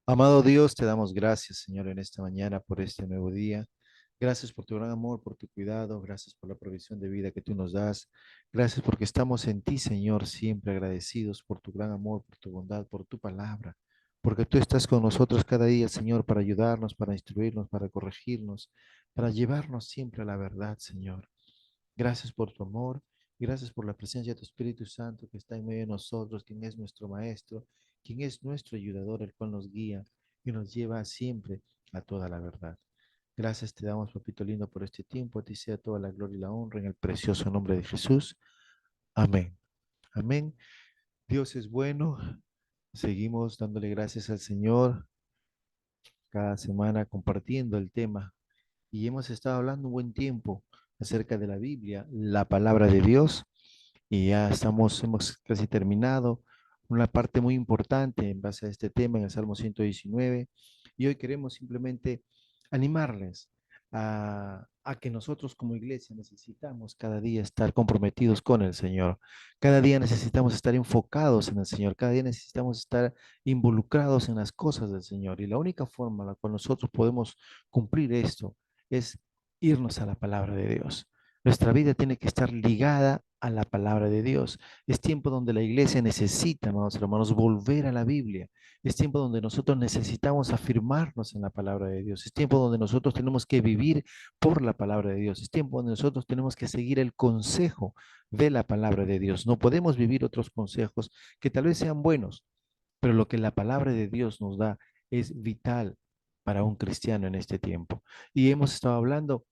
Amado Dios, te damos gracias, Señor, en esta mañana por este nuevo día. Gracias por tu gran amor, por tu cuidado. Gracias por la provisión de vida que tú nos das. Gracias porque estamos en ti, Señor, siempre agradecidos por tu gran amor, por tu bondad, por tu palabra. Porque tú estás con nosotros cada día, Señor, para ayudarnos, para instruirnos, para corregirnos, para llevarnos siempre a la verdad, Señor. Gracias por tu amor. Gracias por la presencia de tu Espíritu Santo que está en medio de nosotros, quien es nuestro Maestro, quien es nuestro ayudador, el cual nos guía y nos lleva siempre a toda la verdad. Gracias te damos, papito lindo, por este tiempo. A ti sea toda la gloria y la honra en el precioso nombre de Jesús. Amén. Amén. Dios es bueno. Seguimos dándole gracias al Señor cada semana compartiendo el tema. Y hemos estado hablando un buen tiempo acerca de la Biblia, la palabra de Dios. Y ya hemos casi terminado una parte muy importante en base a este tema en el Salmo 119. Y hoy queremos simplemente animarles a que nosotros como iglesia necesitamos cada día estar comprometidos con el Señor. Cada día necesitamos estar enfocados en el Señor. Cada día necesitamos estar involucrados en las cosas del Señor. Y la única forma en la cual nosotros podemos cumplir esto es irnos a la palabra de Dios. Nuestra vida tiene que estar ligada a la palabra de Dios. Es tiempo donde la iglesia necesita, amados hermanos, volver a la Biblia. Es tiempo donde nosotros necesitamos afirmarnos en la palabra de Dios. Es tiempo donde nosotros tenemos que vivir por la palabra de Dios. Es tiempo donde nosotros tenemos que seguir el consejo de la palabra de Dios. No podemos vivir otros consejos que tal vez sean buenos, pero lo que la palabra de Dios nos da es vital para un cristiano en este tiempo. Y hemos estado hablando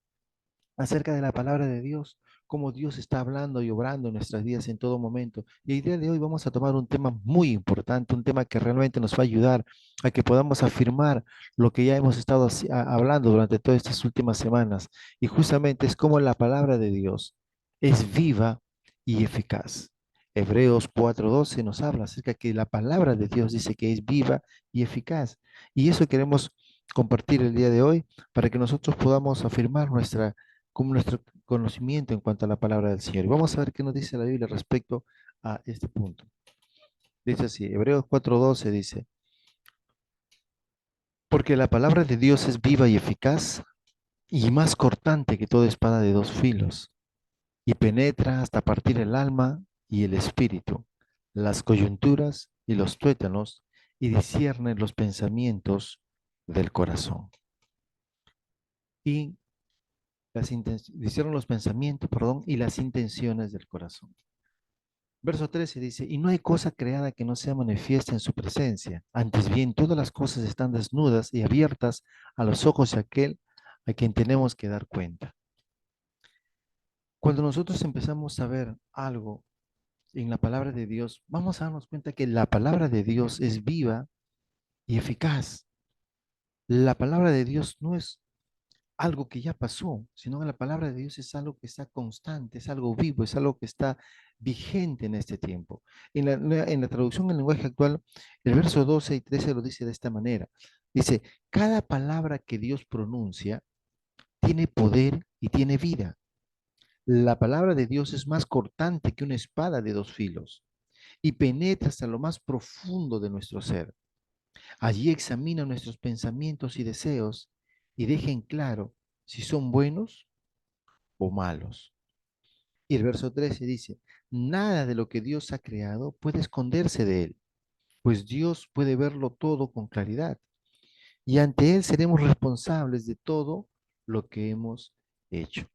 acerca de la palabra de Dios, cómo Dios está hablando y obrando en nuestras vidas en todo momento. Y el día de hoy vamos a tomar un tema muy importante, un tema que realmente nos va a ayudar a que podamos afirmar lo que ya hemos estado hablando durante todas estas últimas semanas. Y justamente es como la palabra de Dios es viva y eficaz. Hebreos 4:12 nos habla acerca que la palabra de Dios dice que es viva y eficaz. Y eso queremos compartir el día de hoy para que nosotros podamos afirmar como nuestro conocimiento en cuanto a la palabra del Señor. Y vamos a ver qué nos dice la Biblia respecto a este punto. Dice así, Hebreos 4:12 dice, porque la palabra de Dios es viva y eficaz y más cortante que toda espada de dos filos, y penetra hasta partir el alma y el espíritu, las coyunturas y los tuétanos, y discierne los pensamientos del corazón. Y discierne los pensamientos, perdón, y las intenciones del corazón. Verso 13 dice, y no hay cosa creada que no sea manifiesta en su presencia. Antes bien, todas las cosas están desnudas y abiertas a los ojos de aquel a quien tenemos que dar cuenta. Cuando nosotros empezamos a ver algo en la palabra de Dios, vamos a darnos cuenta que la palabra de Dios es viva y eficaz. La palabra de Dios no es algo que ya pasó, sino que la palabra de Dios es algo que está constante, es algo vivo, es algo que está vigente en este tiempo. En la traducción en lenguaje actual, el verso 12 y 13 lo dice de esta manera. Dice, cada palabra que Dios pronuncia tiene poder y tiene vida. La palabra de Dios es más cortante que una espada de dos filos y penetra hasta lo más profundo de nuestro ser. Allí examina nuestros pensamientos y deseos y deja en claro si son buenos o malos. Y el verso 13 dice, nada de lo que Dios ha creado puede esconderse de él, pues Dios puede verlo todo con claridad y ante él seremos responsables de todo lo que hemos hecho.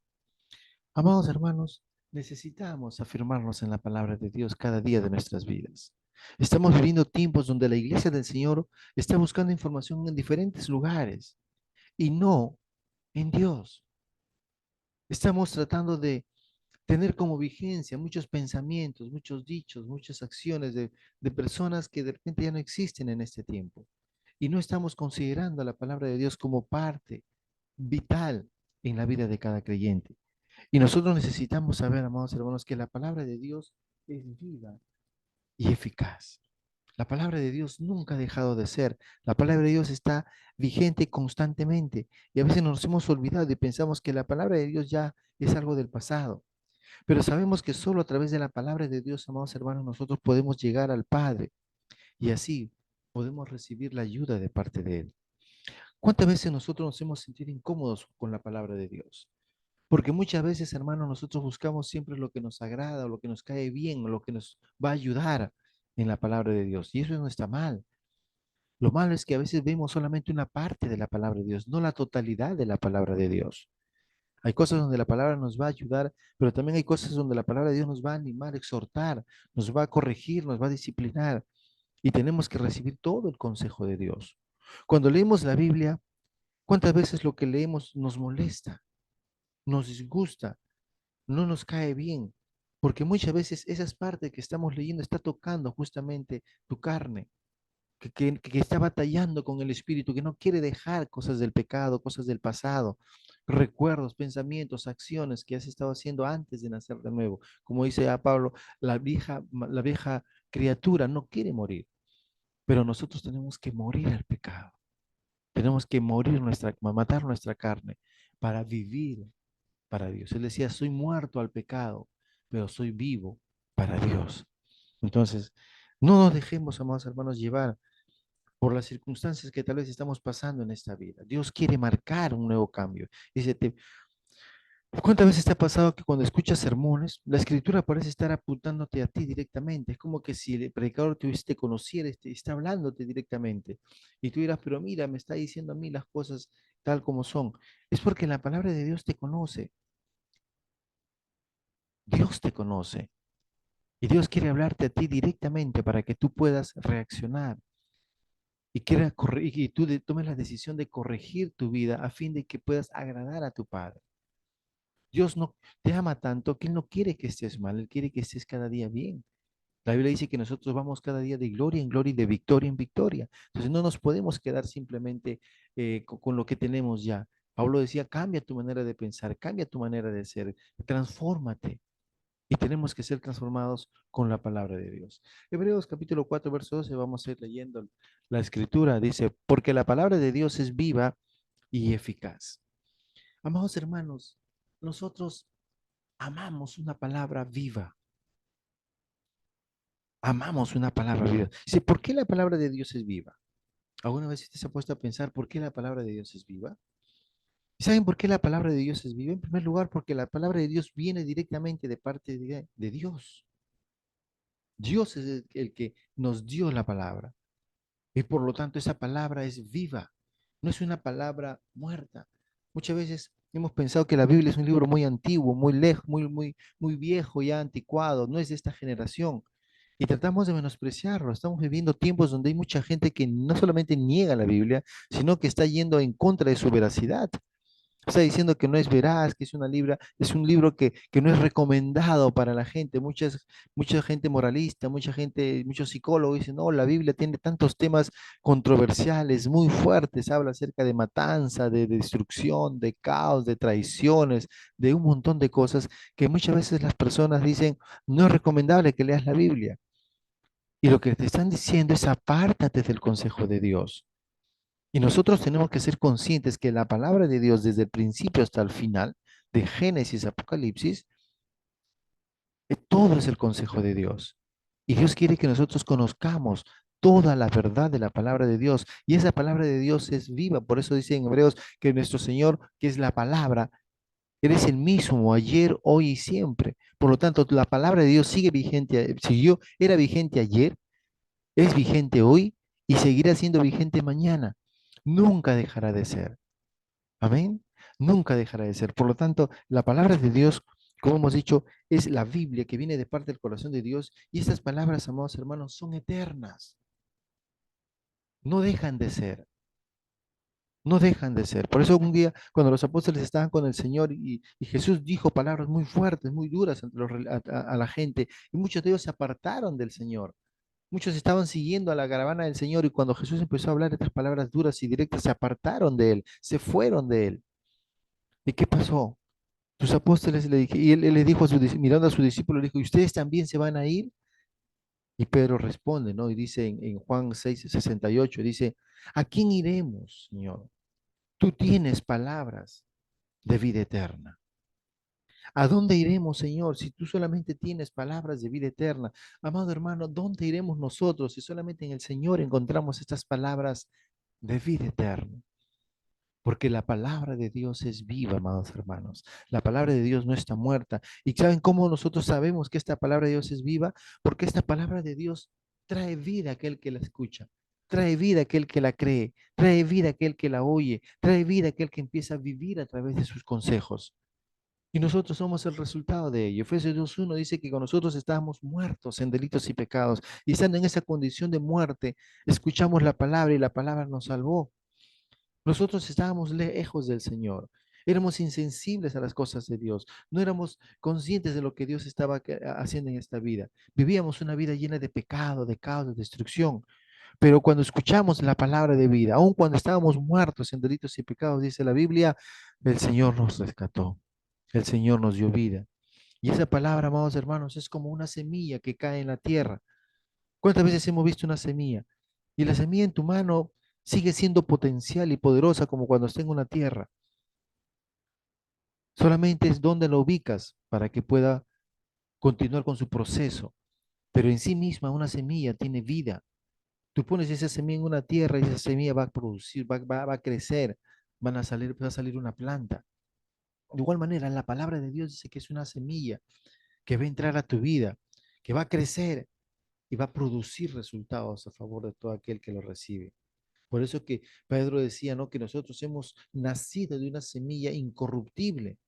Amados hermanos, necesitamos afirmarnos en la palabra de Dios cada día de nuestras vidas. Estamos viviendo tiempos donde la iglesia del Señor está buscando información en diferentes lugares y no en Dios. Estamos tratando de tener como vigencia muchos pensamientos, muchos dichos, muchas acciones de personas que de repente ya no existen en este tiempo. Y no estamos considerando la palabra de Dios como parte vital en la vida de cada creyente. Y nosotros necesitamos saber, amados hermanos, que la palabra de Dios es viva y eficaz. La palabra de Dios nunca ha dejado de ser. La palabra de Dios está vigente constantemente. Y a veces nos hemos olvidado y pensamos que la palabra de Dios ya es algo del pasado. Pero sabemos que solo a través de la palabra de Dios, amados hermanos, nosotros podemos llegar al Padre y así podemos recibir la ayuda de parte de Él. ¿Cuántas veces nosotros nos hemos sentido incómodos con la palabra de Dios? Porque muchas veces, hermanos, nosotros buscamos siempre lo que nos agrada o lo que nos cae bien o lo que nos va a ayudar en la palabra de Dios. Y eso no está mal. Lo malo es que a veces vemos solamente una parte de la palabra de Dios, no la totalidad de la palabra de Dios. Hay cosas donde la palabra nos va a ayudar, pero también hay cosas donde la palabra de Dios nos va a animar, exhortar, nos va a corregir, nos va a disciplinar. Y tenemos que recibir todo el consejo de Dios. Cuando leemos la Biblia, ¿cuántas veces lo que leemos nos molesta, nos disgusta, no nos cae bien? Porque muchas veces esas partes que estamos leyendo está tocando justamente tu carne, que está batallando con el espíritu, que no quiere dejar cosas del pecado, cosas del pasado, recuerdos, pensamientos, acciones que has estado haciendo antes de nacer de nuevo. Como dice a Pablo, la vieja criatura no quiere morir, pero nosotros tenemos que morir al pecado. Tenemos que matar nuestra carne para vivir para Dios. Él decía, soy muerto al pecado, pero soy vivo para Dios. Entonces, no nos dejemos, amados hermanos, llevar por las circunstancias que tal vez estamos pasando en esta vida. Dios quiere marcar un nuevo cambio. Dice, ¿cuántas veces te ha pasado que cuando escuchas sermones, la escritura parece estar apuntándote a ti directamente? Es como que si el predicador te conociera, está hablándote directamente. Y tú dirás, pero mira, me está diciendo a mí las cosas tal como son. Es porque la palabra de Dios te conoce. Dios te conoce. Y Dios quiere hablarte a ti directamente para que tú puedas reaccionar y tú tomes la decisión de corregir tu vida a fin de que puedas agradar a tu Padre. Dios no te ama tanto que Él no quiere que estés mal, Él quiere que estés cada día bien. La Biblia dice que nosotros vamos cada día de gloria en gloria y de victoria en victoria. Entonces no nos podemos quedar simplemente con lo que tenemos ya. Pablo decía, cambia tu manera de pensar, cambia tu manera de ser, transfórmate. Y tenemos que ser transformados con la palabra de Dios. Hebreos capítulo 4, verso 12, vamos a ir leyendo la escritura. Dice, porque la palabra de Dios es viva y eficaz. Amados hermanos, nosotros amamos una palabra viva. Amamos una palabra viva. Dice, ¿por qué la palabra de Dios es viva? ¿Alguna vez usted se ha puesto a pensar por qué la palabra de Dios es viva? ¿Y saben por qué la palabra de Dios es viva? En primer lugar, porque la palabra de Dios viene directamente de parte de Dios. Dios es el que nos dio la palabra. Y por lo tanto esa palabra es viva, no es una palabra muerta. Muchas veces hemos pensado que la Biblia es un libro muy antiguo, muy lejos, muy viejo, ya anticuado, no es de esta generación. Y tratamos de menospreciarlo. Estamos viviendo tiempos donde hay mucha gente que no solamente niega la Biblia, sino que está yendo en contra de su veracidad. Está diciendo que no es veraz, que es un libro que no es recomendado para la gente. Mucha gente moralista, muchos psicólogos dicen, no, la Biblia tiene tantos temas controversiales, muy fuertes, habla acerca de matanza, de destrucción, de caos, de traiciones, de un montón de cosas que muchas veces las personas dicen, no es recomendable que leas la Biblia. Y lo que te están diciendo es apártate del consejo de Dios. Y nosotros tenemos que ser conscientes que la palabra de Dios desde el principio hasta el final, de Génesis a Apocalipsis, todo es el consejo de Dios. Y Dios quiere que nosotros conozcamos toda la verdad de la palabra de Dios. Y esa palabra de Dios es viva. Por eso dice en Hebreos que nuestro Señor, que es la palabra, eres el mismo ayer, hoy y siempre. Por lo tanto, la palabra de Dios sigue vigente. Era vigente ayer, es vigente hoy y seguirá siendo vigente mañana. Nunca dejará de ser. Amén. Nunca dejará de ser. Por lo tanto, la palabra de Dios, como hemos dicho, es la Biblia que viene de parte del corazón de Dios. Y estas palabras, amados hermanos, son eternas. No dejan de ser. No dejan de ser. Por eso un día, cuando los apóstoles estaban con el Señor y Jesús dijo palabras muy fuertes, muy duras a la gente, y muchos de ellos se apartaron del Señor. Muchos estaban siguiendo a la caravana del Señor y cuando Jesús empezó a hablar estas palabras duras y directas, se apartaron de él, se fueron de él. ¿Y qué pasó? Sus apóstoles le dije, y él le dijo mirando a su discípulo, le dijo, ¿y ustedes también se van a ir? Y Pedro responde, ¿no? Y dice en Juan 6:68, dice, ¿a quién iremos, Señor? Tú tienes palabras de vida eterna. ¿A dónde iremos, Señor, si tú solamente tienes palabras de vida eterna? Amado hermano, ¿dónde iremos nosotros si solamente en el Señor encontramos estas palabras de vida eterna? Porque la palabra de Dios es viva, amados hermanos. La palabra de Dios no está muerta. ¿Y saben cómo nosotros sabemos que esta palabra de Dios es viva? Porque esta palabra de Dios trae vida a aquel que la escucha, trae vida a aquel que la cree, trae vida a aquel que la oye, trae vida a aquel que empieza a vivir a través de sus consejos. Y nosotros somos el resultado de ello. Efesios 2:1 dice que con nosotros estábamos muertos en delitos y pecados. Y estando en esa condición de muerte, escuchamos la palabra y la palabra nos salvó. Nosotros estábamos lejos del Señor. Éramos insensibles a las cosas de Dios. No éramos conscientes de lo que Dios estaba haciendo en esta vida. Vivíamos una vida llena de pecado, de caos, de destrucción. Pero cuando escuchamos la palabra de vida, aun cuando estábamos muertos en delitos y pecados, dice la Biblia, el Señor nos rescató. El Señor nos dio vida. Y esa palabra, amados hermanos, es como una semilla que cae en la tierra. ¿Cuántas veces hemos visto una semilla? Y la semilla en tu mano sigue siendo potencial y poderosa como cuando está en una tierra. Solamente es donde la ubicas para que pueda continuar con su proceso. Pero en sí misma una semilla tiene vida. Tú pones esa semilla en una tierra y esa semilla va a producir, va a crecer, va a salir una planta. De igual manera, la palabra de Dios dice que es una semilla que va a entrar a tu vida, que va a crecer y va a producir resultados a favor de todo aquel que lo recibe. Por eso que Pedro decía, ¿no? Que nosotros hemos nacido de una semilla incorruptible.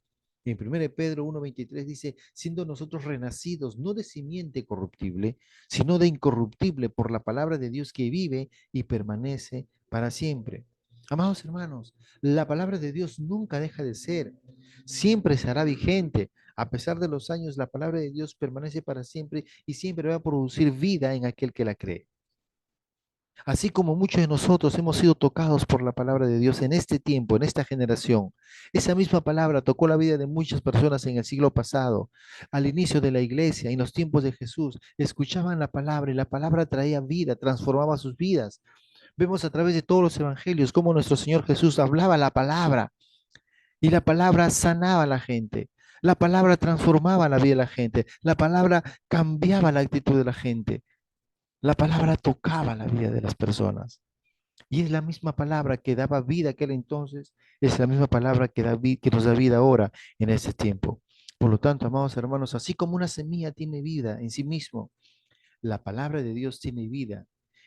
En 1 Pedro 1:23 dice, siendo nosotros renacidos, no de simiente corruptible, sino de incorruptible por la palabra de Dios que vive y permanece para siempre. Amados hermanos, la palabra de Dios nunca deja de ser, siempre será vigente. A pesar de los años, la palabra de Dios permanece para siempre y siempre va a producir vida en aquel que la cree. Así como muchos de nosotros hemos sido tocados por la palabra de Dios en este tiempo, en esta generación, esa misma palabra tocó la vida de muchas personas en el siglo pasado, al inicio de la iglesia, en los tiempos de Jesús, escuchaban la palabra y la palabra traía vida, transformaba sus vidas. Vemos a través de todos los evangelios cómo nuestro Señor Jesús hablaba la palabra y la palabra sanaba a la gente. La palabra transformaba la vida de la gente. La palabra cambiaba la actitud de la gente. La palabra tocaba la vida de las personas. Y es la misma palabra que daba vida aquel entonces, es la misma palabra que nos da vida ahora en este tiempo. Por lo tanto, amados hermanos, así como una semilla tiene vida en sí mismo, la palabra de Dios tiene vida.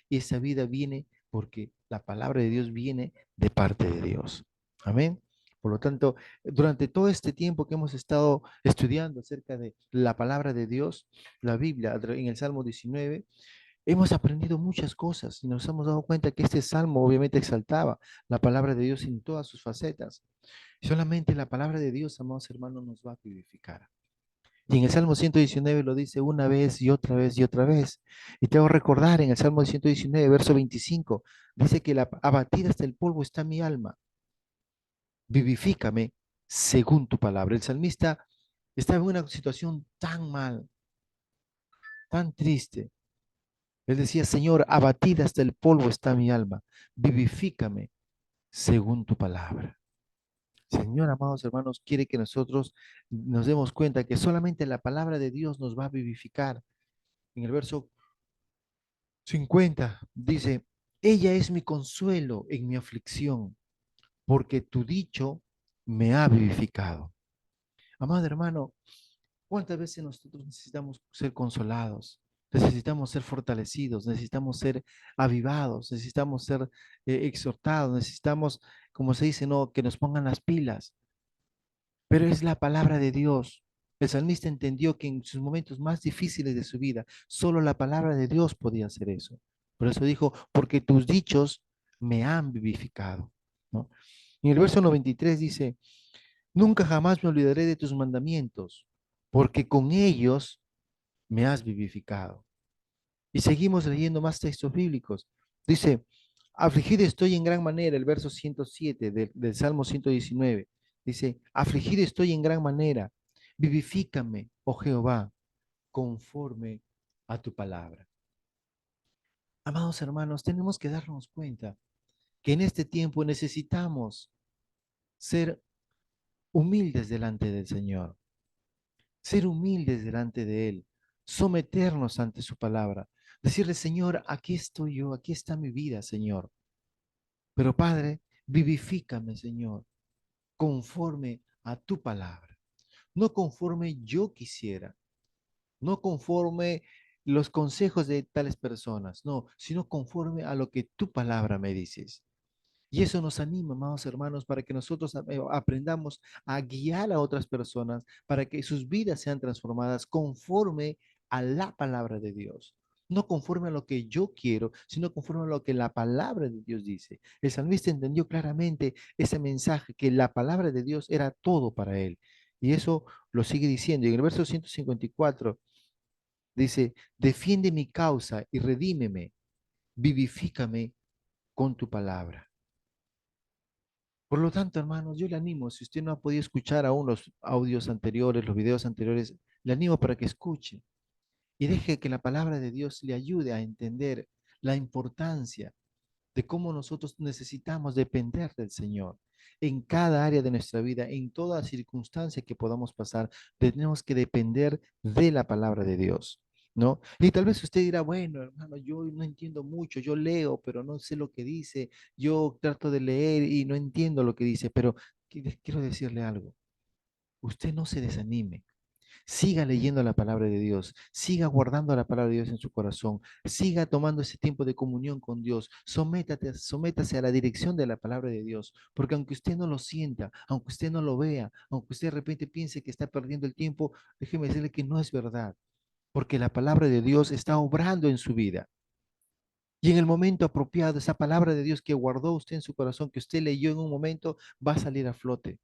Y esa vida viene porque la palabra de Dios viene de parte de Dios. Amén. Por lo tanto, durante todo este tiempo que hemos estado estudiando acerca de la palabra de Dios, la Biblia, en el Salmo 19, hemos aprendido muchas cosas y nos hemos dado cuenta que este salmo obviamente exaltaba la palabra de Dios en todas sus facetas. Solamente la palabra de Dios, amados hermanos, nos va a vivificar. Y en el Salmo 119 lo dice una vez y otra vez y otra vez. Y te hago recordar en el Salmo 119, verso 25, dice que la abatida hasta el polvo está mi alma. Vivifícame según tu palabra. El salmista estaba en una situación tan mal, tan triste. Él decía, Señor, abatida hasta el polvo está mi alma. Vivifícame según tu palabra. Señor, amados hermanos, quiere que nosotros nos demos cuenta que solamente la palabra de Dios nos va a vivificar. En el verso 50 dice, ella es mi consuelo en mi aflicción, porque tu dicho me ha vivificado. Amado hermano, ¿cuántas veces nosotros necesitamos ser consolados? Necesitamos ser fortalecidos, necesitamos ser avivados, necesitamos ser exhortados, necesitamos, como se dice, no, que nos pongan las pilas. Pero es la palabra de Dios. El salmista entendió que en sus momentos más difíciles de su vida, solo la palabra de Dios podía hacer eso. Por eso dijo, porque tus dichos me han vivificado, ¿no? Y en el verso 93 dice, nunca jamás me olvidaré de tus mandamientos, porque con ellos me has vivificado. Y seguimos leyendo más textos bíblicos. Dice, afligido estoy en gran manera, el verso 107 del Salmo 119. Dice, afligido estoy en gran manera, vivifícame, oh Jehová, conforme a tu palabra. Amados hermanos, tenemos que darnos cuenta que en este tiempo necesitamos ser humildes delante del Señor. ser humildes delante de Él, someternos ante su palabra, decirle, Señor, aquí estoy yo, aquí está mi vida, Señor. Pero Padre, vivifícame, Señor, conforme a tu palabra, no conforme yo quisiera, no conforme los consejos de tales personas, no, sino conforme a lo que tu palabra me dices. Y eso nos anima, amados hermanos, para que nosotros aprendamos a guiar a otras personas, para que sus vidas sean transformadas conforme a la palabra de Dios. No conforme a lo que yo quiero, sino conforme a lo que la palabra de Dios dice. El salmista entendió claramente ese mensaje, que la palabra de Dios era todo para él. Y eso lo sigue diciendo. Y en el verso 154 dice, defiende mi causa y redímeme, vivifícame con tu palabra. Por lo tanto, hermanos, yo le animo, si usted no ha podido escuchar aún los audios anteriores, los videos anteriores, le animo para que escuche y deje que la palabra de Dios le ayude a entender la importancia de cómo nosotros necesitamos depender del Señor. En cada área de nuestra vida, en toda circunstancia que podamos pasar, tenemos que depender de la palabra de Dios, ¿no? Y tal vez usted dirá, bueno, hermano, yo no entiendo mucho, yo leo, pero no sé lo que dice, yo trato de leer y no entiendo lo que dice, pero quiero decirle algo, usted no se desanime. Siga leyendo la palabra de Dios, siga guardando la palabra de Dios en su corazón, siga tomando ese tiempo de comunión con Dios, sométase a la dirección de la palabra de Dios, porque aunque usted no lo sienta, aunque usted no lo vea, aunque usted de repente piense que está perdiendo el tiempo, déjeme decirle que no es verdad, porque la palabra de Dios está obrando en su vida. Y en el momento apropiado, esa palabra de Dios que guardó usted en su corazón, que usted leyó en un momento, va a salir a flote.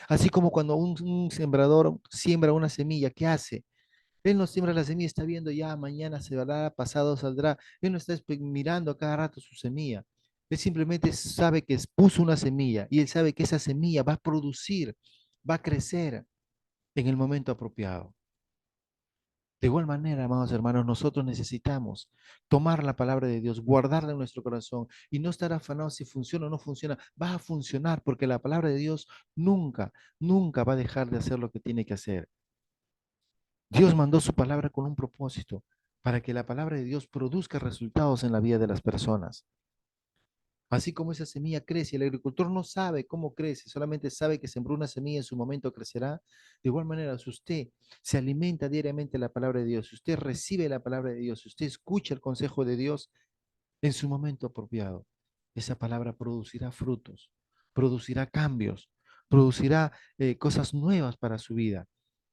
Así como cuando un sembrador siembra una semilla, ¿qué hace? Él no siembra la semilla, está viendo ya, mañana se dará, pasado saldrá. Él no está mirando a cada rato su semilla. Él simplemente sabe que puso una semilla y él sabe que esa semilla va a producir, va a crecer en el momento apropiado. De igual manera, amados hermanos, nosotros necesitamos tomar la palabra de Dios, guardarla en nuestro corazón y no estar afanados si funciona o no funciona. Va a funcionar porque la palabra de Dios nunca, nunca va a dejar de hacer lo que tiene que hacer. Dios mandó su palabra con un propósito, para que la palabra de Dios produzca resultados en la vida de las personas. Así como esa semilla crece, el agricultor no sabe cómo crece, solamente sabe que sembró una semilla, en su momento crecerá. De igual manera, si usted se alimenta diariamente de la palabra de Dios, si usted recibe la palabra de Dios, si usted escucha el consejo de Dios en su momento apropiado, esa palabra producirá frutos, producirá cambios, producirá cosas nuevas para su vida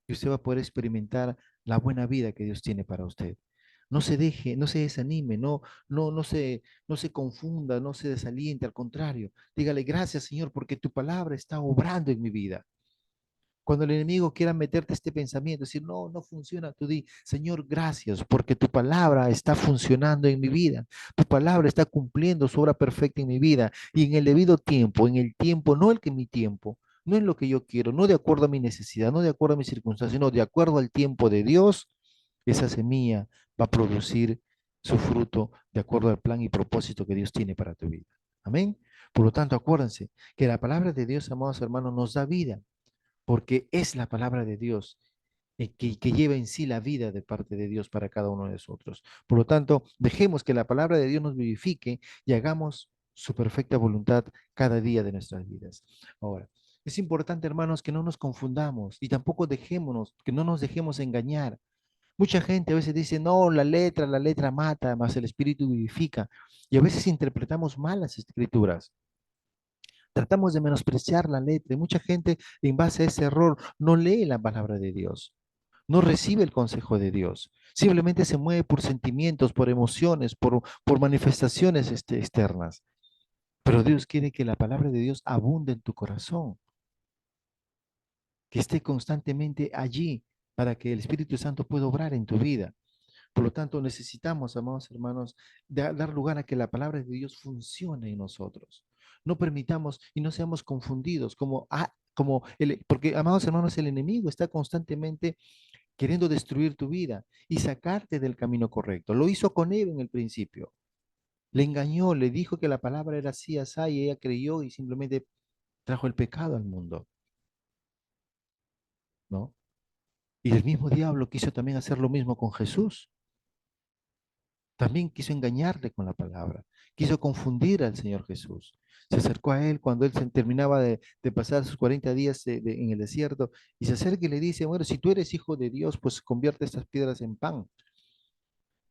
y usted va a poder experimentar la buena vida que Dios tiene para usted. No se deje, no se desanime, no se confunda, no se desaliente, al contrario, dígale gracias Señor porque tu palabra está obrando en mi vida. Cuando el enemigo quiera meterte este pensamiento, decir, no, no funciona, tú di, Señor, gracias, porque tu palabra está funcionando en mi vida. Tu palabra está cumpliendo su obra perfecta en mi vida y en el debido tiempo, en el tiempo, no el que mi tiempo, no en lo que yo quiero, no de acuerdo a mi necesidad, no de acuerdo a mis circunstancias, sino de acuerdo al tiempo de Dios, esa semilla va a producir su fruto de acuerdo al plan y propósito que Dios tiene para tu vida. Amén. Por lo tanto, acuérdense que la palabra de Dios, amados hermanos, nos da vida porque es la palabra de Dios que lleva en sí la vida de parte de Dios para cada uno de nosotros. Por lo tanto, dejemos que la palabra de Dios nos vivifique y hagamos su perfecta voluntad cada día de nuestras vidas. Ahora, es importante, hermanos, que no nos confundamos y tampoco dejémonos, que no nos dejemos engañar. Mucha gente a veces dice, no, la letra mata, más el espíritu vivifica. Y a veces interpretamos mal las escrituras. Tratamos de menospreciar la letra y mucha gente en base a ese error no lee la palabra de Dios, no recibe el consejo de Dios, simplemente se mueve por sentimientos, por emociones, por manifestaciones externas. Pero Dios quiere que la palabra de Dios abunde en tu corazón, que esté constantemente allí para que el Espíritu Santo pueda obrar en tu vida. Por lo tanto, necesitamos, amados hermanos, dar lugar a que la palabra de Dios funcione en nosotros. No permitamos y no seamos confundidos porque, amados hermanos, el enemigo está constantemente queriendo destruir tu vida y sacarte del camino correcto. Lo hizo con Eva en el principio. Le engañó, le dijo que la palabra era así, así, y ella creyó y simplemente trajo el pecado al mundo, ¿no? Y el mismo diablo quiso también hacer lo mismo con Jesús. También quiso engañarle con la palabra, quiso confundir al Señor Jesús. Se acercó a él cuando él terminaba de pasar sus 40 días en el desierto y se acerca y le dice, bueno, si tú eres hijo de Dios, pues convierte estas piedras en pan.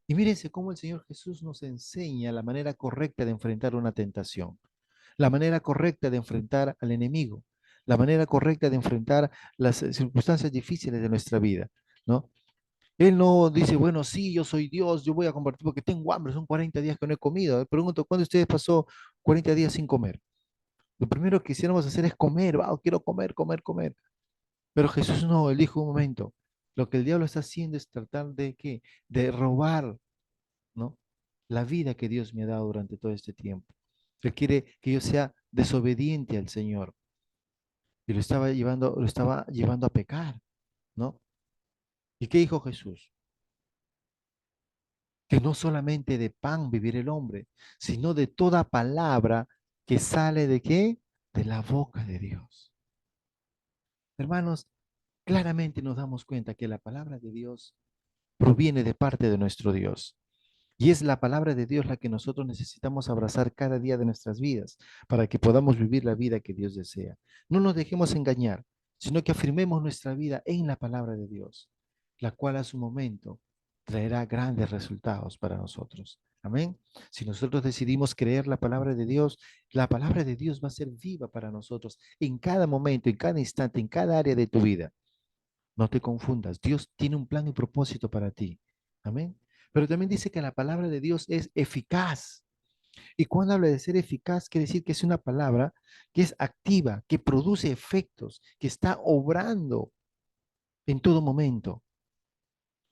Y mírense cómo el Señor Jesús nos enseña la manera correcta de enfrentar una tentación, la manera correcta de enfrentar al enemigo, la manera correcta de enfrentar las circunstancias difíciles de nuestra vida, ¿no? Él no dice, bueno, sí, yo soy Dios, yo voy a compartir porque tengo hambre, son 40 días que no he comido. Pregunto, ¿cuándo ustedes pasó 40 días sin comer? Lo primero que quisiéramos hacer es comer, wow, quiero comer, comer, comer. Pero Jesús no, él dijo un momento, lo que el diablo está haciendo es tratar de qué, de robar, ¿no? La vida que Dios me ha dado durante todo este tiempo. Él quiere que yo sea desobediente al Señor y lo estaba llevando a pecar, ¿no? ¿Y qué dijo Jesús? Que no solamente de pan vivir el hombre, sino de toda palabra que sale de qué? De la boca de Dios. Hermanos, claramente nos damos cuenta que la palabra de Dios proviene de parte de nuestro Dios. Y es la palabra de Dios la que nosotros necesitamos abrazar cada día de nuestras vidas para que podamos vivir la vida que Dios desea. No nos dejemos engañar, sino que afirmemos nuestra vida en la palabra de Dios, la cual a su momento traerá grandes resultados para nosotros. Amén. Si nosotros decidimos creer la palabra de Dios va a ser viva para nosotros en cada momento, en cada instante, en cada área de tu vida. No te confundas. Dios tiene un plan y propósito para ti. Amén. Pero también dice que la palabra de Dios es eficaz. Y cuando habla de ser eficaz, quiere decir que es una palabra que es activa, que produce efectos, que está obrando en todo momento.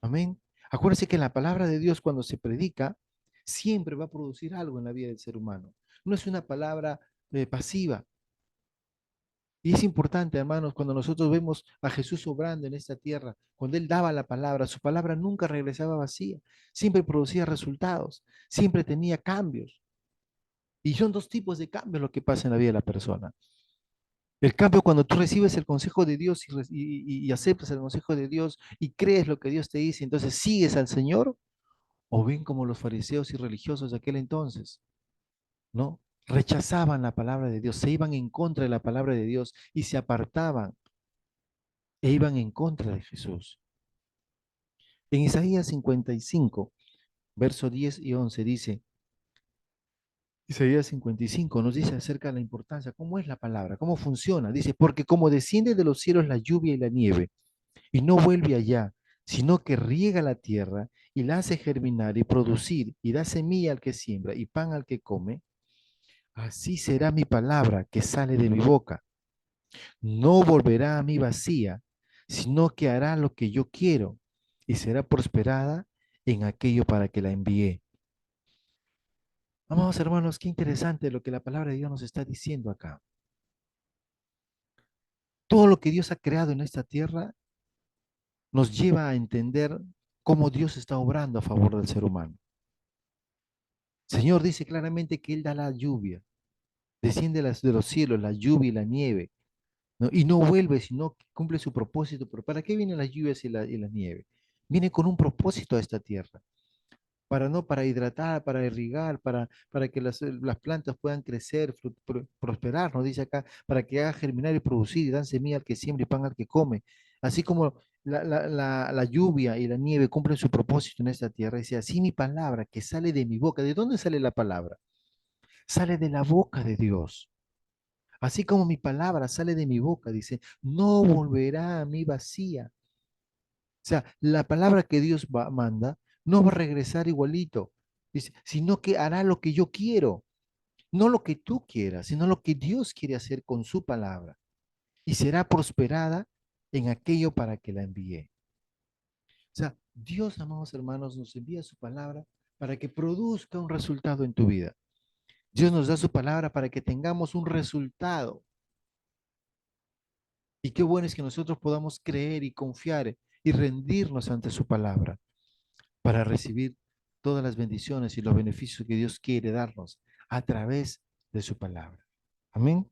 Amén. Acuérdense que la palabra de Dios cuando se predica, siempre va a producir algo en la vida del ser humano. No es una palabra pasiva. Y es importante, hermanos, cuando nosotros vemos a Jesús obrando en esta tierra, cuando Él daba la palabra, su palabra nunca regresaba vacía, siempre producía resultados, siempre tenía cambios. Y son dos tipos de cambios lo que pasa en la vida de la persona. El cambio cuando tú recibes el consejo de Dios y aceptas el consejo de Dios y crees lo que Dios te dice, entonces sigues al Señor, o bien como los fariseos y religiosos de aquel entonces, ¿no? Rechazaban la palabra de Dios, se iban en contra de la palabra de Dios y se apartaban e iban en contra de Jesús. En Isaías 55, verso 10 y 11 dice, Isaías 55 nos dice acerca de la importancia, cómo es la palabra, cómo funciona. Dice, porque como desciende de los cielos la lluvia y la nieve, y no vuelve allá, sino que riega la tierra y la hace germinar y producir, y da semilla al que siembra y pan al que come, así será mi palabra que sale de mi boca. No volverá a mí vacía, sino que hará lo que yo quiero y será prosperada en aquello para que la envié. Vamos, hermanos, qué interesante lo que la palabra de Dios nos está diciendo acá. Todo lo que Dios ha creado en esta tierra nos lleva a entender cómo Dios está obrando a favor del ser humano. El Señor dice claramente que Él da la lluvia, desciende de los cielos la lluvia y la nieve, ¿no? Y no vuelve, sino que cumple su propósito. Pero ¿para qué vienen las lluvias y la nieve? Viene con un propósito a esta tierra. Para no, para hidratar, para irrigar, para que las plantas puedan crecer, prosperar, nos dice acá, para que haga germinar y producir y dan semilla al que siembra y pan al que come. Así como la lluvia y la nieve cumplen su propósito en esta tierra, dice, así mi palabra que sale de mi boca. ¿De dónde sale la palabra? Sale de la boca de Dios. Así como mi palabra sale de mi boca, dice, no volverá a mí vacía. O sea, la palabra que Dios manda no va a regresar igualito, dice, sino que hará lo que yo quiero, no lo que tú quieras, sino lo que Dios quiere hacer con su palabra. Y será prosperada en aquello para que la envíe. O sea, Dios, amados hermanos, nos envía su palabra para que produzca un resultado en tu vida. Dios nos da su palabra para que tengamos un resultado. Y qué bueno es que nosotros podamos creer y confiar y rendirnos ante su palabra para recibir todas las bendiciones y los beneficios que Dios quiere darnos a través de su palabra. Amén.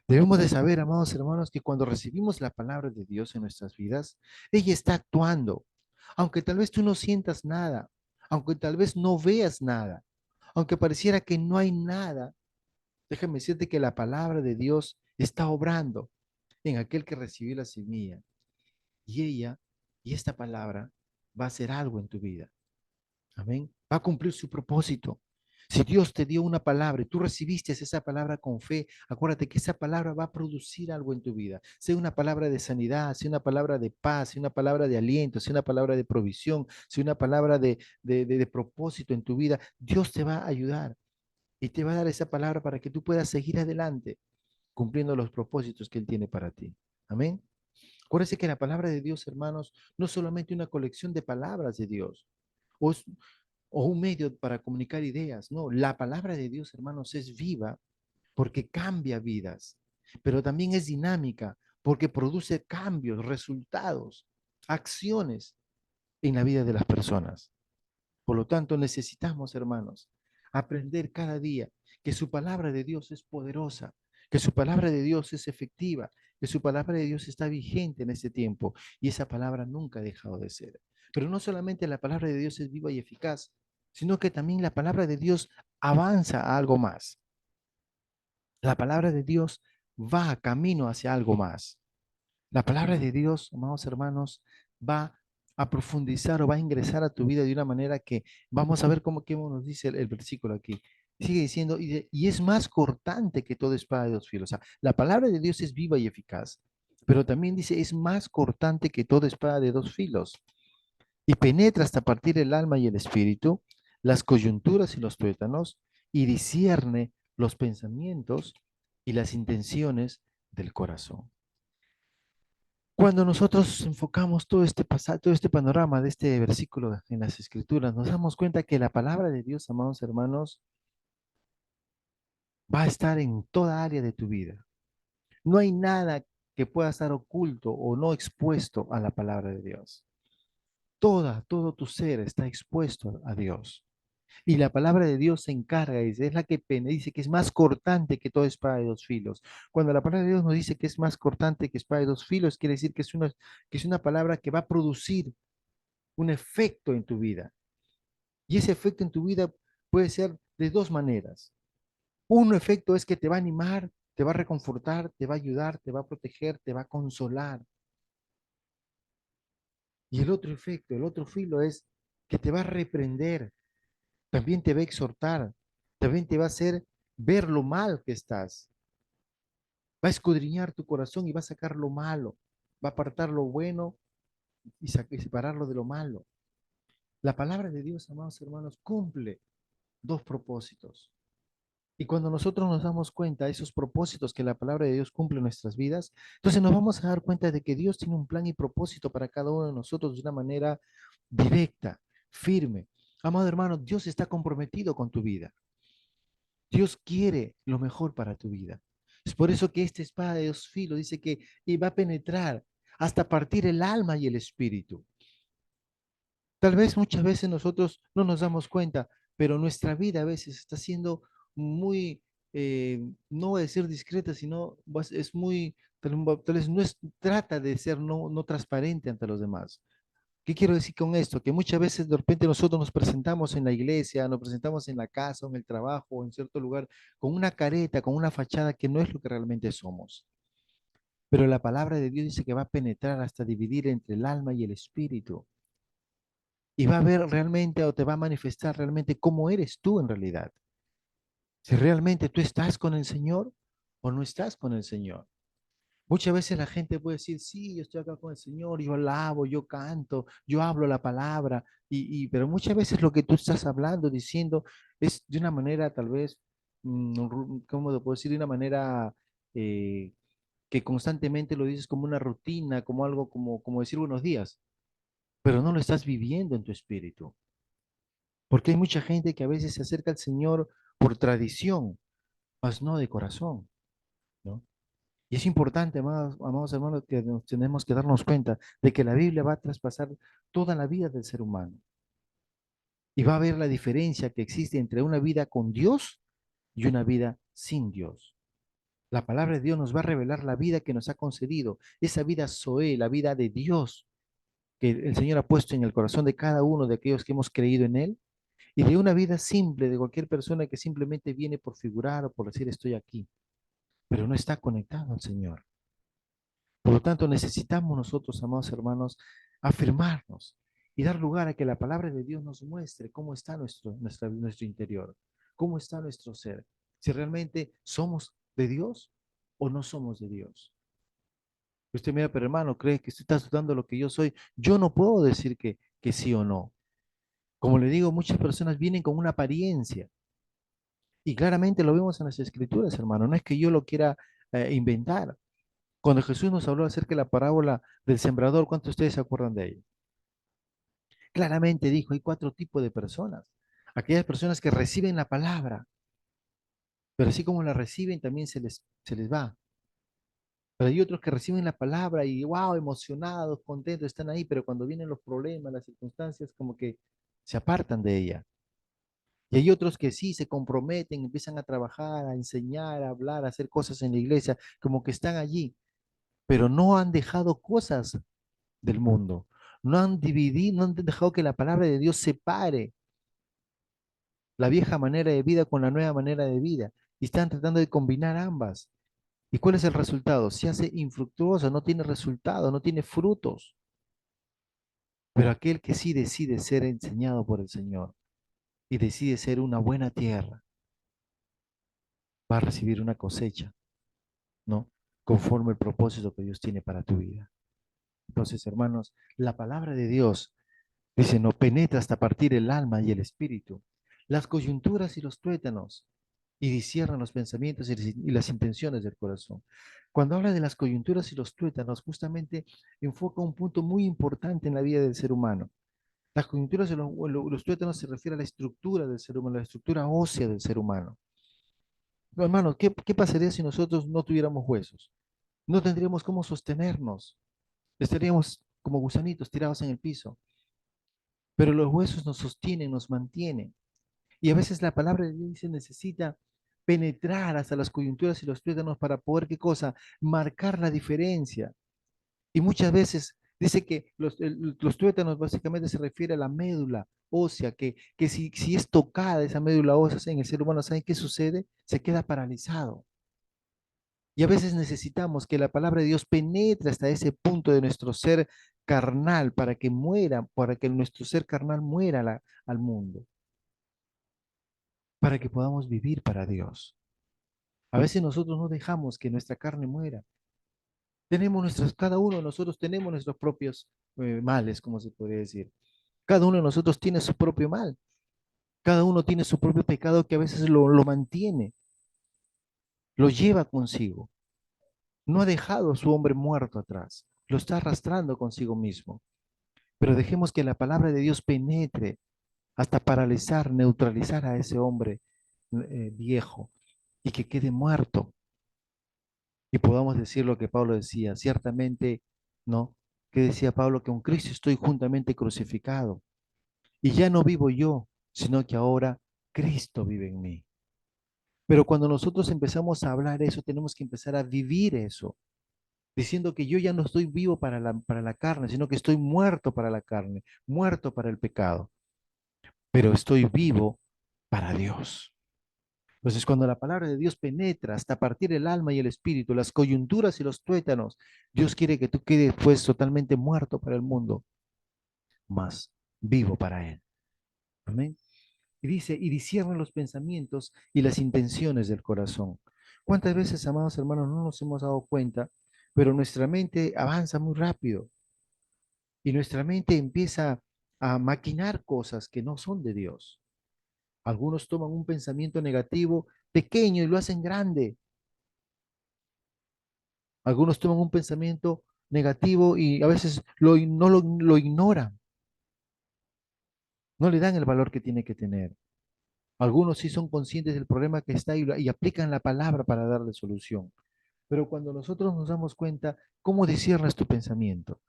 Debemos de saber, amados hermanos, que cuando recibimos la palabra de Dios en nuestras vidas, ella está actuando. Aunque tal vez tú no sientas nada, aunque tal vez no veas nada, aunque pareciera que no hay nada, déjame decirte que la palabra de Dios está obrando en aquel que recibió la semilla. Y ella, y esta palabra, va a hacer algo en tu vida. Amén. Va a cumplir su propósito. Si Dios te dio una palabra y tú recibiste esa palabra con fe, acuérdate que esa palabra va a producir algo en tu vida. Sea una palabra de sanidad, sea una palabra de paz, sea una palabra de aliento, sea una palabra de provisión, sea una palabra de propósito en tu vida. Dios te va a ayudar y te va a dar esa palabra para que tú puedas seguir adelante cumpliendo los propósitos que Él tiene para ti. Amén. Acuérdense que la palabra de Dios, hermanos, no es solamente una colección de palabras de Dios o, o un medio para comunicar ideas. No, la palabra de Dios, hermanos, es viva porque cambia vidas, pero también es dinámica porque produce cambios, resultados, acciones en la vida de las personas. Por lo tanto, necesitamos, hermanos, aprender cada día que su palabra de Dios es poderosa, que su palabra de Dios es efectiva, que su palabra de Dios está vigente en este tiempo y esa palabra nunca ha dejado de ser. Pero no solamente la palabra de Dios es viva y eficaz, sino que también la palabra de Dios avanza a algo más. La palabra de Dios va camino hacia algo más. La palabra de Dios, amados hermanos, va a profundizar o va a ingresar a tu vida de una manera que vamos a ver cómo nos dice el versículo aquí. Sigue diciendo, y es más cortante que toda espada de dos filos. O sea, la palabra de Dios es viva y eficaz, pero también dice, es más cortante que toda espada de dos filos y penetra hasta partir el alma y el espíritu, las coyunturas y los tuétanos, y discierne los pensamientos y las intenciones del corazón. Cuando nosotros enfocamos todo este pasaje, todo este panorama de este versículo en las escrituras, nos damos cuenta que la palabra de Dios, amados hermanos, va a estar en toda área de tu vida. No hay nada que pueda estar oculto o no expuesto a la palabra de Dios. Todo tu ser está expuesto a Dios. Y la palabra de Dios se encarga, es la que dice que es más cortante que toda espada de dos filos. Cuando la palabra de Dios nos dice que es más cortante que espada de dos filos, quiere decir que es una palabra que va a producir un efecto en tu vida. Y ese efecto en tu vida puede ser de dos maneras. Un efecto es que te va a animar, te va a reconfortar, te va a ayudar, te va a proteger, te va a consolar. Y el otro efecto, el otro filo es que te va a reprender, también te va a exhortar, también te va a hacer ver lo mal que estás. Va a escudriñar tu corazón y va a sacar lo malo, va a apartar lo bueno y separarlo de lo malo. La palabra de Dios, amados hermanos, cumple dos propósitos. Y cuando nosotros nos damos cuenta de esos propósitos que la palabra de Dios cumple en nuestras vidas, entonces nos vamos a dar cuenta de que Dios tiene un plan y propósito para cada uno de nosotros de una manera directa, firme. Amado hermano, Dios está comprometido con tu vida. Dios quiere lo mejor para tu vida. Es por eso que esta espada de dos filos dice que y va a penetrar hasta partir el alma y el espíritu. Tal vez muchas veces nosotros no nos damos cuenta, pero nuestra vida a veces está siendo muy, no voy a decir discreta, sino es muy, tal vez no es, trata de ser no transparente ante los demás. ¿Qué quiero decir con esto? Que muchas veces de repente nosotros nos presentamos en la iglesia, nos presentamos en la casa, en el trabajo, o en cierto lugar, con una careta, con una fachada que no es lo que realmente somos. Pero la palabra de Dios dice que va a penetrar hasta dividir entre el alma y el espíritu. Y va a ver realmente o te va a manifestar realmente cómo eres tú en realidad. Si realmente tú estás con el Señor o no estás con el Señor. Muchas veces la gente puede decir, sí, yo estoy acá con el Señor, yo alabo, yo canto, yo hablo la palabra, pero muchas veces lo que tú estás hablando, diciendo, es de una manera tal vez, ¿cómo lo puedo decir? De una manera eh, que constantemente lo dices como una rutina, como algo como decir buenos días, pero no lo estás viviendo en tu espíritu. Porque hay mucha gente que a veces se acerca al Señor por tradición, mas no de corazón, ¿no? Y es importante, amados hermanos, que nos tenemos que darnos cuenta de que la Biblia va a traspasar toda la vida del ser humano y va a ver la diferencia que existe entre una vida con Dios y una vida sin Dios. La palabra de Dios nos va a revelar la vida que nos ha concedido, esa vida Zoe, la vida de Dios que el Señor ha puesto en el corazón de cada uno de aquellos que hemos creído en Él, y de una vida simple de cualquier persona que simplemente viene por figurar o por decir estoy aquí, pero no está conectado al Señor. Por lo tanto, necesitamos nosotros, amados hermanos, afirmarnos y dar lugar a que la palabra de Dios nos muestre cómo está nuestro interior, cómo está nuestro ser, si realmente somos de Dios o no somos de Dios. Usted mira, pero hermano, cree que usted está dudando de lo que yo soy. Yo no puedo decir que sí o no. Como le digo, muchas personas vienen con una apariencia y claramente lo vemos en las escrituras, hermano. No es que yo lo quiera inventar. Cuando Jesús nos habló acerca de la parábola del sembrador, ¿cuántos de ustedes se acuerdan de ella? Claramente dijo, hay cuatro tipos de personas. Aquellas personas que reciben la palabra, pero así como la reciben, también se les va. Pero hay otros que reciben la palabra y, wow, emocionados, contentos, están ahí, pero cuando vienen los problemas, las circunstancias, como que se apartan de ella. Y hay otros que sí se comprometen, empiezan a trabajar, a enseñar, a hablar, a hacer cosas en la iglesia, como que están allí, pero no han dejado cosas del mundo. No han dividido, no han dejado que la palabra de Dios separe la vieja manera de vida con la nueva manera de vida. Y están tratando de combinar ambas. ¿Y cuál es el resultado? Se hace infructuoso, no tiene resultado, no tiene frutos. Pero aquel que sí decide ser enseñado por el Señor y decide ser una buena tierra, va a recibir una cosecha, ¿no? Conforme el propósito que Dios tiene para tu vida. Entonces, hermanos, la palabra de Dios dice, no penetra hasta partir el alma y el espíritu, las coyunturas y los tuétanos, y disciernan los pensamientos y las intenciones del corazón. Cuando habla de las coyunturas y los tuétanos, justamente enfoca un punto muy importante en la vida del ser humano. Las coyunturas y los tuétanos se refieren a la estructura del ser humano, la estructura ósea del ser humano. No, hermano, ¿qué pasaría si nosotros no tuviéramos huesos? No tendríamos cómo sostenernos. Estaríamos como gusanitos tirados en el piso. Pero los huesos nos sostienen, nos mantienen. Y a veces la palabra de Dios dice necesita penetrar hasta las coyunturas y los tuétanos para poder, ¿qué cosa? Marcar la diferencia. Y muchas veces dice que los tuétanos básicamente se refiere a la médula ósea, que si es tocada esa médula ósea en el ser humano, ¿saben qué sucede? Se queda paralizado. Y a veces necesitamos que la palabra de Dios penetre hasta ese punto de nuestro ser carnal para que muera, para que nuestro ser carnal muera al mundo, para que podamos vivir para Dios. A veces nosotros no dejamos que nuestra carne muera. Cada uno de nosotros tenemos nuestros propios males, como se podría decir. Cada uno de nosotros tiene su propio mal. Cada uno tiene su propio pecado que a veces lo mantiene, lo lleva consigo. No ha dejado a su hombre muerto atrás, lo está arrastrando consigo mismo. Pero dejemos que la palabra de Dios penetre hasta paralizar, neutralizar a ese hombre viejo y que quede muerto. Y podamos decir lo que Pablo decía, ciertamente, ¿no? Que decía Pablo que con Cristo estoy juntamente crucificado y ya no vivo yo, sino que ahora Cristo vive en mí. Pero cuando nosotros empezamos a hablar eso, tenemos que empezar a vivir eso, diciendo que yo ya no estoy vivo para la carne, sino que estoy muerto para la carne, muerto para el pecado, pero estoy vivo para Dios. Entonces, cuando la palabra de Dios penetra hasta partir el alma y el espíritu, las coyunturas y los tuétanos, Dios quiere que tú quedes pues totalmente muerto para el mundo, más vivo para Él. Amén. Y dice, y disciernen los pensamientos y las intenciones del corazón. ¿Cuántas veces, amados hermanos, no nos hemos dado cuenta, pero nuestra mente avanza muy rápido y nuestra mente empieza a maquinar cosas que no son de Dios? Algunos toman un pensamiento negativo pequeño y lo hacen grande. Algunos toman un pensamiento negativo y a veces no lo ignoran, no le dan el valor que tiene que tener. Algunos sí son conscientes del problema que está y aplican la palabra para darle solución. Pero cuando nosotros nos damos cuenta, ¿cómo disciernes tu pensamiento?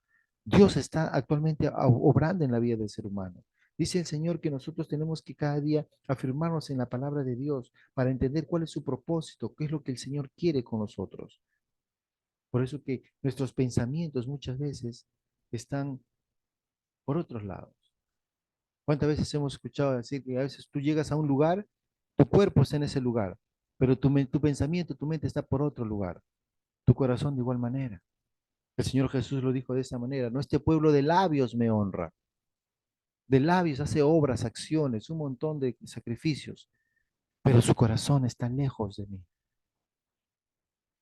Dios está actualmente obrando en la vida del ser humano. Dice el Señor que nosotros tenemos que cada día afirmarnos en la palabra de Dios para entender cuál es su propósito, qué es lo que el Señor quiere con nosotros. Por eso que nuestros pensamientos muchas veces están por otros lados. ¿Cuántas veces hemos escuchado decir que a veces tú llegas a un lugar, tu cuerpo está en ese lugar, pero tu pensamiento, tu mente está por otro lugar, tu corazón de igual manera? El Señor Jesús lo dijo de esa manera, no, este pueblo de labios me honra, de labios hace obras, acciones, un montón de sacrificios, pero su corazón está lejos de mí.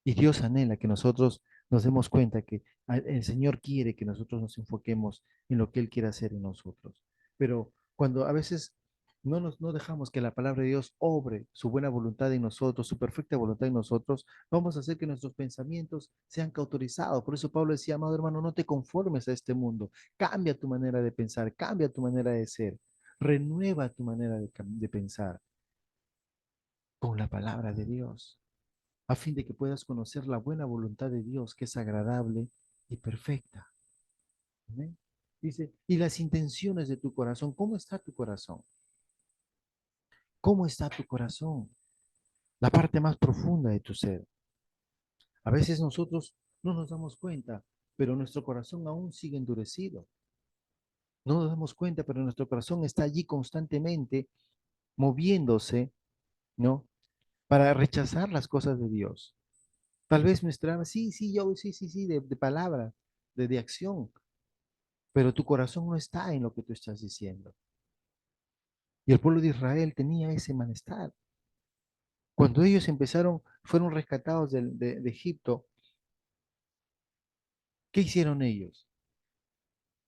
Y Dios anhela que nosotros nos demos cuenta que el Señor quiere que nosotros nos enfoquemos en lo que Él quiere hacer en nosotros. Pero cuando a veces no dejamos que la palabra de Dios obre su buena voluntad en nosotros, su perfecta voluntad en nosotros, vamos a hacer que nuestros pensamientos sean cauterizados. Por eso Pablo decía, amado hermano, no te conformes a este mundo. Cambia tu manera de pensar, cambia tu manera de ser. Renueva tu manera de pensar con la palabra de Dios, a fin de que puedas conocer la buena voluntad de Dios, que es agradable y perfecta. Amén. Dice, y las intenciones de tu corazón, ¿cómo está tu corazón? ¿Cómo está tu corazón? La parte más profunda de tu ser. A veces nosotros no nos damos cuenta, pero nuestro corazón aún sigue endurecido. No nos damos cuenta, pero nuestro corazón está allí constantemente moviéndose, ¿no? Para rechazar las cosas de Dios. Tal vez nuestra, sí, sí, yo, sí, sí, sí, de palabra, de acción, pero tu corazón no está en lo que tú estás diciendo. Y el pueblo de Israel tenía ese malestar. Cuando ellos empezaron, fueron rescatados de Egipto, ¿qué hicieron ellos?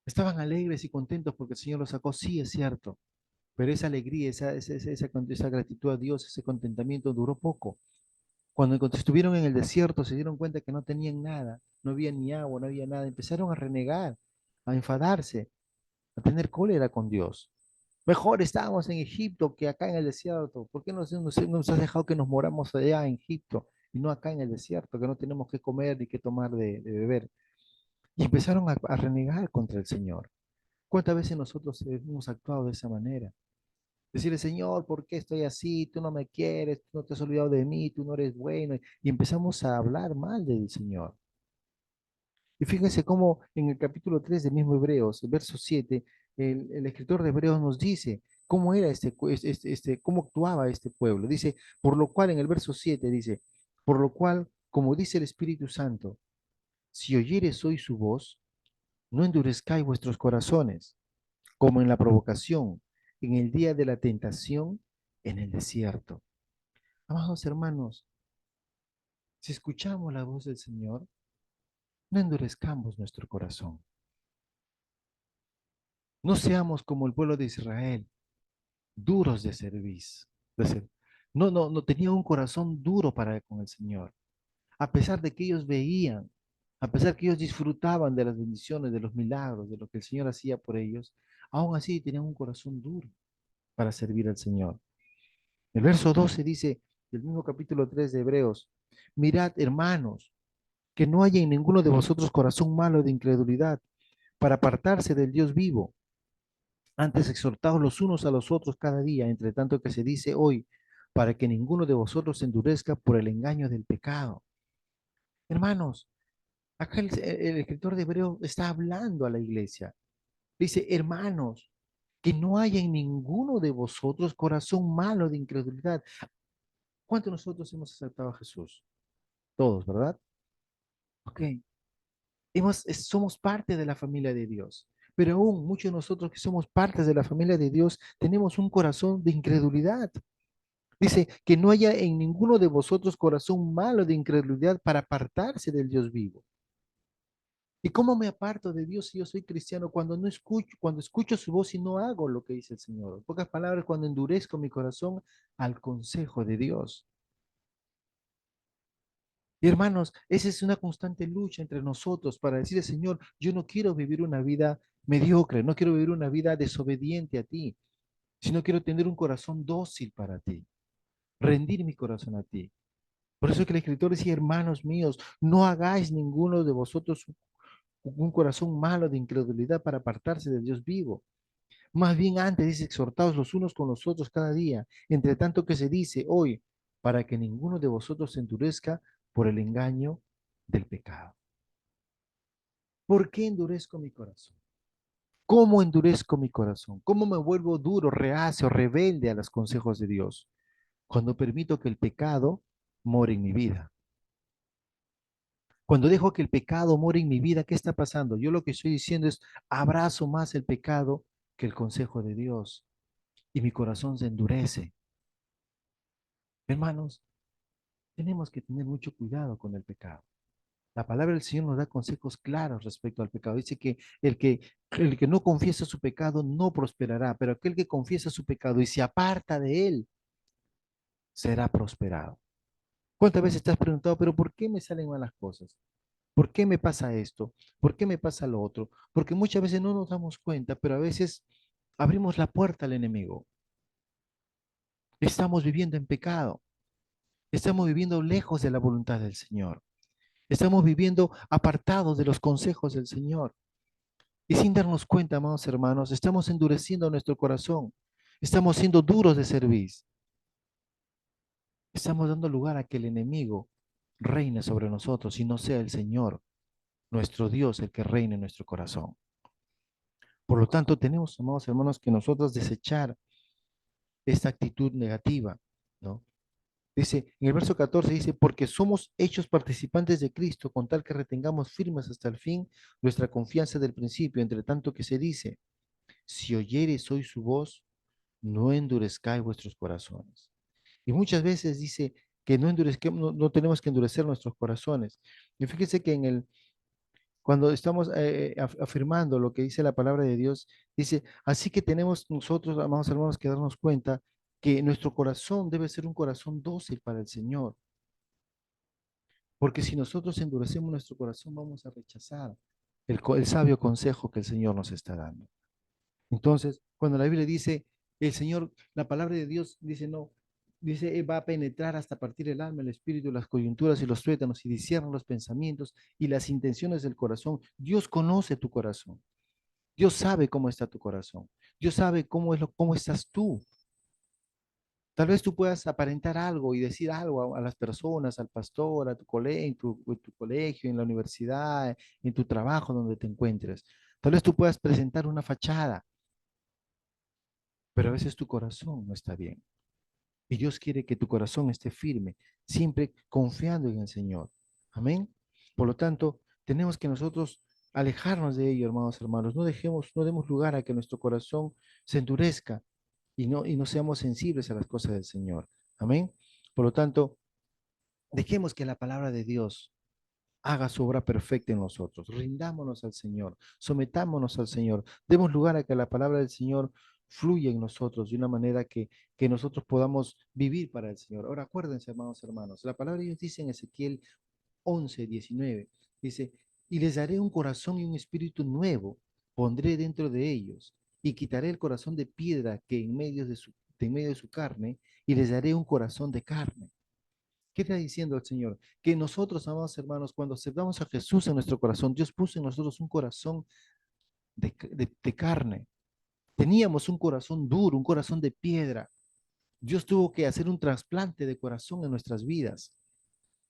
Estaban alegres y contentos porque el Señor los sacó, sí, es cierto, pero esa alegría, esa gratitud a Dios, ese contentamiento duró poco. Cuando estuvieron en el desierto se dieron cuenta que no tenían nada, no había ni agua, no había nada, empezaron a renegar, a enfadarse, a tener cólera con Dios. Mejor estábamos en Egipto que acá en el desierto. ¿Por qué nos has dejado que nos moramos allá en Egipto y no acá en el desierto, que no tenemos que comer ni que tomar de beber? Y empezaron a renegar contra el Señor. ¿Cuántas veces nosotros hemos actuado de esa manera? Decirle, Señor, ¿por qué estoy así? Tú no me quieres, tú no te has olvidado de mí, tú no eres bueno. Y empezamos a hablar mal del Señor. Y fíjense cómo en el capítulo 3 del mismo Hebreos, el verso 7, el escritor de Hebreos nos dice cómo era cómo actuaba este pueblo. Dice, por lo cual en el verso 7 dice, por lo cual, como dice el Espíritu Santo, si oyeres hoy su voz, no endurezcáis vuestros corazones, como en la provocación, en el día de la tentación, en el desierto. Amados hermanos, si escuchamos la voz del Señor, no endurezcamos nuestro corazón. No seamos como el pueblo de Israel, duros de servicio. No tenían un corazón duro para con el Señor. A pesar de que ellos veían, a pesar que ellos disfrutaban de las bendiciones, de los milagros, de lo que el Señor hacía por ellos, aún así tenían un corazón duro para servir al Señor. El verso 12 dice, del mismo capítulo 3 de Hebreos, mirad, hermanos, que no haya en ninguno de vosotros corazón malo de incredulidad para apartarse del Dios vivo. Antes exhortaos los unos a los otros cada día, entre tanto que se dice hoy, para que ninguno de vosotros se endurezca por el engaño del pecado. Hermanos, acá el escritor de Hebreo está hablando a la iglesia. Dice, hermanos, que no haya en ninguno de vosotros corazón malo de incredulidad. ¿Cuántos de nosotros hemos aceptado a Jesús? Todos, ¿verdad? Ok. Somos parte de la familia de Dios. Pero aún muchos de nosotros que somos partes de la familia de Dios tenemos un corazón de incredulidad. Dice que no haya en ninguno de vosotros corazón malo de incredulidad para apartarse del Dios vivo. ¿Y cómo me aparto de Dios si yo soy cristiano cuando escucho su voz y no hago lo que dice el Señor? En pocas palabras, cuando endurezco mi corazón al consejo de Dios. Y hermanos, esa es una constante lucha entre nosotros para decirle, Señor, yo no quiero vivir una vida mediocre, no quiero vivir una vida desobediente a ti, sino quiero tener un corazón dócil para ti, rendir mi corazón a ti. Por eso que el escritor decía, hermanos míos, no hagáis ninguno de vosotros un corazón malo de incredulidad para apartarse del Dios vivo. Más bien antes dice, exhortados los unos con los otros cada día, entre tanto que se dice hoy, para que ninguno de vosotros se endurezca por el engaño del pecado. ¿Por qué endurezco mi corazón? ¿Cómo endurezco mi corazón? ¿Cómo me vuelvo duro, reacio, rebelde a los consejos de Dios? Cuando permito que el pecado more en mi vida. Cuando dejo que el pecado more en mi vida, ¿qué está pasando? Yo lo que estoy diciendo es, abrazo más el pecado que el consejo de Dios y mi corazón se endurece. Hermanos, tenemos que tener mucho cuidado con el pecado. La palabra del Señor nos da consejos claros respecto al pecado. Dice que el que no confiesa su pecado no prosperará, pero aquel que confiesa su pecado y se aparta de él será prosperado. ¿Cuántas veces te has preguntado, pero por qué me salen malas cosas? ¿Por qué me pasa esto? ¿Por qué me pasa lo otro? Porque muchas veces no nos damos cuenta, pero a veces abrimos la puerta al enemigo. Estamos viviendo en pecado. Estamos viviendo lejos de la voluntad del Señor. Estamos viviendo apartados de los consejos del Señor. Y sin darnos cuenta, amados hermanos, estamos endureciendo nuestro corazón. Estamos siendo duros de cerviz. Estamos dando lugar a que el enemigo reine sobre nosotros y no sea el Señor, nuestro Dios, el que reine en nuestro corazón. Por lo tanto, tenemos, amados hermanos, que nosotros desechar esta actitud negativa, ¿no? Dice, en el verso 14 dice, porque somos hechos participantes de Cristo, con tal que retengamos firmes hasta el fin nuestra confianza del principio, entre tanto que se dice, si oyereis hoy su voz, no endurezcáis vuestros corazones. Y muchas veces dice que no, no tenemos que endurecer nuestros corazones. Y fíjense que cuando estamos afirmando lo que dice la palabra de Dios, dice, así que tenemos nosotros, amados hermanos, que darnos cuenta que nuestro corazón debe ser un corazón dócil para el Señor. Porque si nosotros endurecemos nuestro corazón, vamos a rechazar el sabio consejo que el Señor nos está dando. Entonces, cuando la Biblia dice, el Señor, la palabra de Dios dice, no, dice, va a penetrar hasta partir el alma, el espíritu, las coyunturas y los tuétanos y discierne los pensamientos y las intenciones del corazón. Dios conoce tu corazón. Dios sabe cómo está tu corazón. Dios sabe cómo estás tú. Tal vez tú puedas aparentar algo y decir algo a las personas, al pastor, a tu colegio, en tu colegio, en la universidad, en tu trabajo donde te encuentres. Tal vez tú puedas presentar una fachada, pero a veces tu corazón no está bien. Y Dios quiere que tu corazón esté firme, siempre confiando en el Señor. Amén. Por lo tanto, tenemos que nosotros alejarnos de ello, hermanos. No demos lugar a que nuestro corazón se endurezca y no seamos sensibles a las cosas del Señor. Amén. Por lo tanto, dejemos que la palabra de Dios haga su obra perfecta en nosotros. Rindámonos al Señor, sometámonos al Señor, demos lugar a que la palabra del Señor fluya en nosotros de una manera que nosotros podamos vivir para el Señor. Ahora acuérdense, hermanos, la palabra de Dios dice en Ezequiel 11:19, dice, y les daré un corazón y un espíritu nuevo, pondré dentro de ellos, y quitaré el corazón de piedra que en medio de su carne, y les daré un corazón de carne. ¿Qué está diciendo el Señor? Que nosotros, amados hermanos, cuando aceptamos a Jesús en nuestro corazón, Dios puso en nosotros un corazón de carne. Teníamos un corazón duro, un corazón de piedra. Dios tuvo que hacer un trasplante de corazón en nuestras vidas.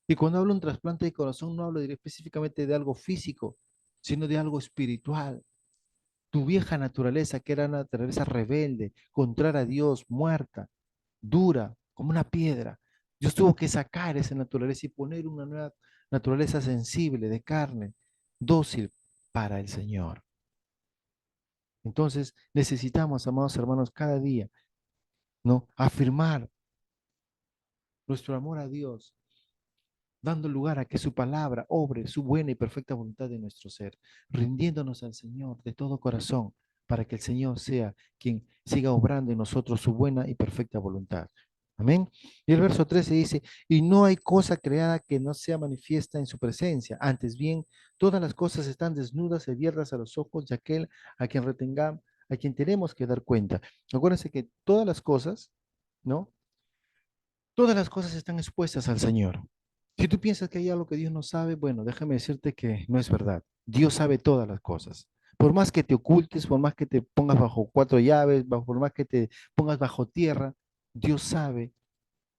Y cuando hablo de un trasplante de corazón, no hablo específicamente de algo físico, sino de algo espiritual. Tu vieja naturaleza, que era una naturaleza rebelde, contraria a Dios, muerta, dura, como una piedra. Dios tuvo que sacar esa naturaleza y poner una nueva naturaleza sensible, de carne, dócil para el Señor. Entonces necesitamos, amados hermanos, cada día, ¿no? Afirmar nuestro amor a Dios, dando lugar a que su palabra obre su buena y perfecta voluntad en nuestro ser, rindiéndonos al Señor de todo corazón, para que el Señor sea quien siga obrando en nosotros su buena y perfecta voluntad. Amén. Y el verso 13 dice, y no hay cosa creada que no sea manifiesta en su presencia. Antes bien, todas las cosas están desnudas y abiertas a los ojos de aquel a quien retengamos, a quien tenemos que dar cuenta. Acuérdense que todas las cosas, ¿no? Todas las cosas están expuestas al Señor. Si tú piensas que hay algo que Dios no sabe, bueno, déjame decirte que no es verdad. Dios sabe todas las cosas, Por más que te ocultes, por más que te pongas bajo cuatro llaves, por más que te pongas bajo tierra, Dios sabe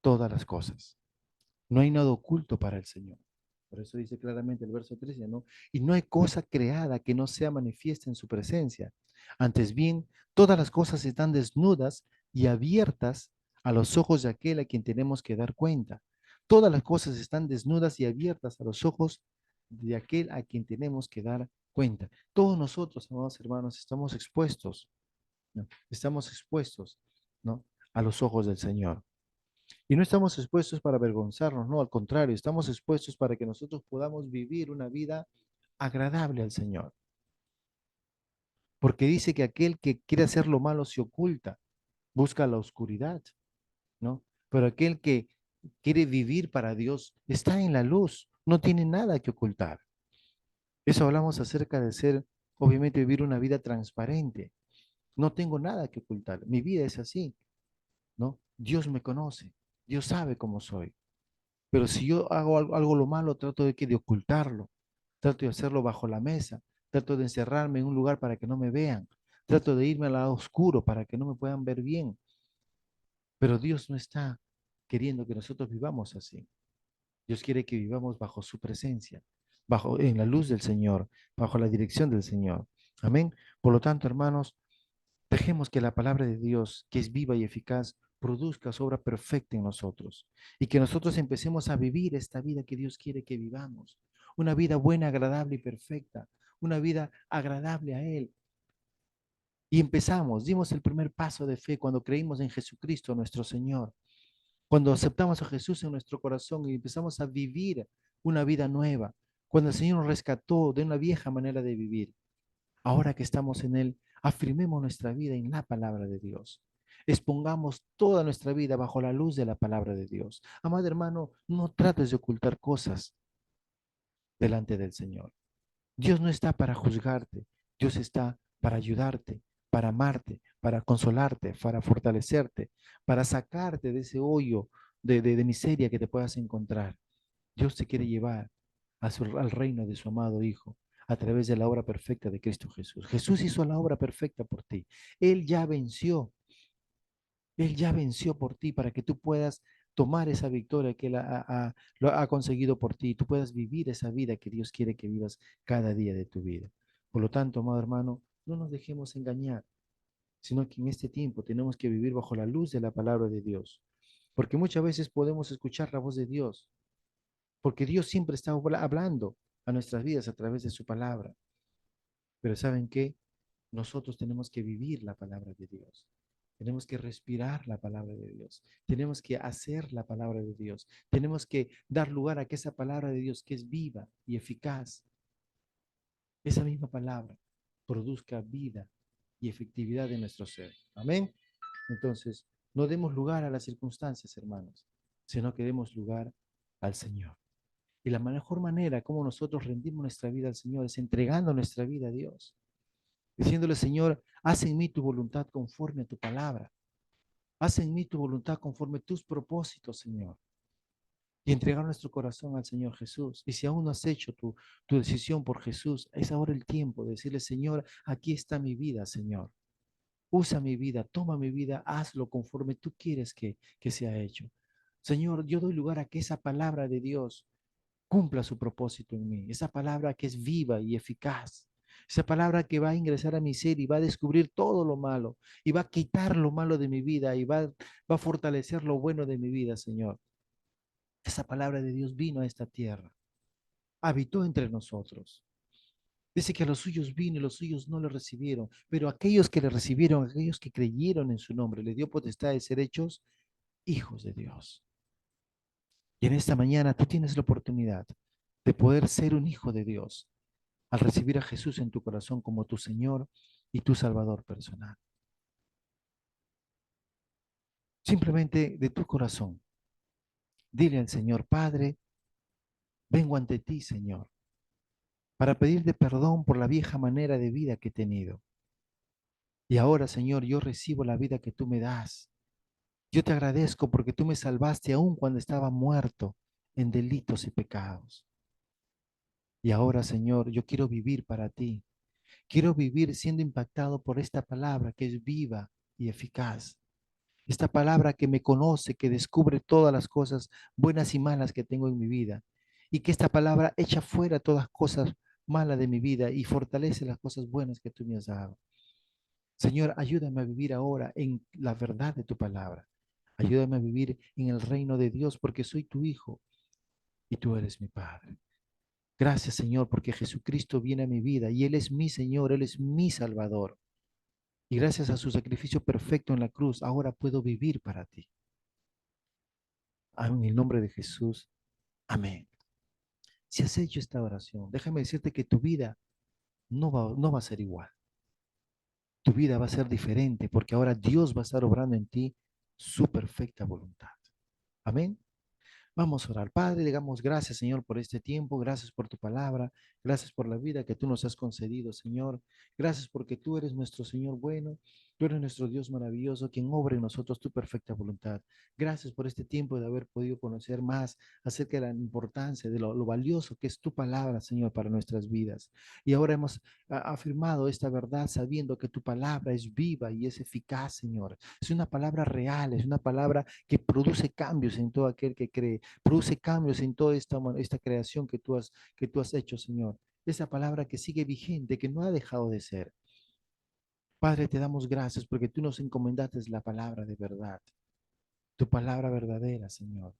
todas las cosas. No hay nada oculto para el Señor. Por eso dice claramente el verso 13, ¿no? Y no hay cosa creada que no sea manifiesta en su presencia. Antes bien, todas las cosas están desnudas y abiertas a los ojos de aquel a quien tenemos que dar cuenta. Todas las cosas están desnudas y abiertas a los ojos de aquel a quien tenemos que dar cuenta. Todos nosotros, amados hermanos, estamos expuestos, ¿no? Estamos expuestos, ¿no? A los ojos del Señor. Y no estamos expuestos para avergonzarnos, no, al contrario, estamos expuestos para que nosotros podamos vivir una vida agradable al Señor. Porque dice que aquel que quiere hacer lo malo se oculta, busca la oscuridad, ¿no? Pero aquel que quiere vivir para Dios está en la luz, no tiene nada que ocultar. Eso hablamos acerca de ser, obviamente, vivir una vida transparente. No tengo nada que ocultar. Mi vida es así, ¿no? Dios me conoce, Dios sabe cómo soy. Pero si yo hago algo lo malo, trato de ocultarlo, trato de hacerlo bajo la mesa, trato de encerrarme en un lugar para que no me vean, trato de irme al lado oscuro para que no me puedan ver bien. Pero Dios no está queriendo que nosotros vivamos así. Dios quiere que vivamos bajo su presencia, bajo en la luz del Señor, bajo la dirección del Señor. Amén. Por lo tanto, hermanos, dejemos que la palabra de Dios, que es viva y eficaz, produzca su obra perfecta en nosotros y que nosotros empecemos a vivir esta vida que Dios quiere que vivamos. Una vida buena, agradable y perfecta. Una vida agradable a Él. Y empezamos, dimos el primer paso de fe cuando creímos en Jesucristo, nuestro Señor. Cuando aceptamos a Jesús en nuestro corazón y empezamos a vivir una vida nueva. Cuando el Señor nos rescató de una vieja manera de vivir. Ahora que estamos en Él, afirmemos nuestra vida en la palabra de Dios. Expongamos toda nuestra vida bajo la luz de la palabra de Dios. Amado hermano, no trates de ocultar cosas delante del Señor. Dios no está para juzgarte, Dios está para ayudarte, para amarte, para consolarte, para fortalecerte, para sacarte de ese hoyo de miseria que te puedas encontrar. Dios te quiere llevar al reino de su amado Hijo a través de la obra perfecta de Cristo Jesús. Jesús hizo la obra perfecta por ti. Él ya venció. Él ya venció por ti para que tú puedas tomar esa victoria que Él lo ha conseguido por ti y tú puedas vivir esa vida que Dios quiere que vivas cada día de tu vida. Por lo tanto, amado hermano, no nos dejemos engañar, sino que en este tiempo tenemos que vivir bajo la luz de la palabra de Dios. Porque muchas veces podemos escuchar la voz de Dios, porque Dios siempre está hablando a nuestras vidas a través de su palabra. Pero ¿saben qué? Nosotros tenemos que vivir la palabra de Dios. Tenemos que respirar la palabra de Dios. Tenemos que hacer la palabra de Dios. Tenemos que dar lugar a que esa palabra de Dios, que es viva y eficaz, esa misma palabra produzca vida y efectividad en nuestro ser. Amén. Entonces, no demos lugar a las circunstancias, hermanos, sino que demos lugar al Señor. Y la mejor manera como nosotros rendimos nuestra vida al Señor es entregando nuestra vida a Dios, diciéndole, Señor, haz en mí tu voluntad conforme a tu palabra. Haz en mí tu voluntad conforme a tus propósitos, Señor. Y entregar nuestro corazón al Señor Jesús. Y si aún no has hecho tu decisión por Jesús, es ahora el tiempo de decirle, Señor, aquí está mi vida, Señor. Usa mi vida, toma mi vida, hazlo conforme tú quieres que sea hecho. Señor, yo doy lugar a que esa palabra de Dios cumpla su propósito en mí. Esa palabra que es viva y eficaz. Esa palabra que va a ingresar a mi ser y va a descubrir todo lo malo y va a quitar lo malo de mi vida y va a fortalecer lo bueno de mi vida, Señor. Esa palabra de Dios vino a esta tierra, habitó entre nosotros. Dice que a los suyos vino y los suyos no le recibieron, pero aquellos que le recibieron, aquellos que creyeron en su nombre, le dio potestad de ser hechos hijos de Dios. Y en esta mañana tú tienes la oportunidad de poder ser un hijo de Dios al recibir a Jesús en tu corazón como tu Señor y tu Salvador personal. Simplemente de tu corazón, dile al Señor, Padre, vengo ante ti, Señor, para pedirte perdón por la vieja manera de vida que he tenido. Y ahora, Señor, yo recibo la vida que tú me das. Yo te agradezco porque tú me salvaste aún cuando estaba muerto en delitos y pecados. Y ahora, Señor, yo quiero vivir para ti. Quiero vivir siendo impactado por esta palabra que es viva y eficaz. Esta palabra que me conoce, que descubre todas las cosas buenas y malas que tengo en mi vida. Y que esta palabra echa fuera todas las cosas malas de mi vida y fortalece las cosas buenas que tú me has dado. Señor, ayúdame a vivir ahora en la verdad de tu palabra. Ayúdame a vivir en el reino de Dios porque soy tu hijo y tú eres mi Padre. Gracias, Señor, porque Jesucristo viene a mi vida y Él es mi Señor, Él es mi Salvador. Y gracias a su sacrificio perfecto en la cruz, ahora puedo vivir para ti. En el nombre de Jesús. Amén. Si has hecho esta oración, déjame decirte que tu vida no va a ser igual. Tu vida va a ser diferente porque ahora Dios va a estar obrando en ti su perfecta voluntad. Amén. Vamos a orar. Padre, le damos gracias, Señor, por este tiempo. Gracias por tu palabra. Gracias por la vida que tú nos has concedido, Señor. Gracias porque tú eres nuestro Señor bueno. Tú eres nuestro Dios maravilloso, quien obra en nosotros tu perfecta voluntad. Gracias por este tiempo de haber podido conocer más acerca de la importancia, de lo valioso que es tu palabra, Señor, para nuestras vidas. Y ahora hemos afirmado esta verdad sabiendo que tu palabra es viva y es eficaz, Señor. Es una palabra real, es una palabra que produce cambios en todo aquel que cree, produce cambios en toda esta creación que tú has hecho, Señor. Esa palabra que sigue vigente, que no ha dejado de ser. Padre, te damos gracias porque tú nos encomendaste la palabra de verdad, tu palabra verdadera, Señor.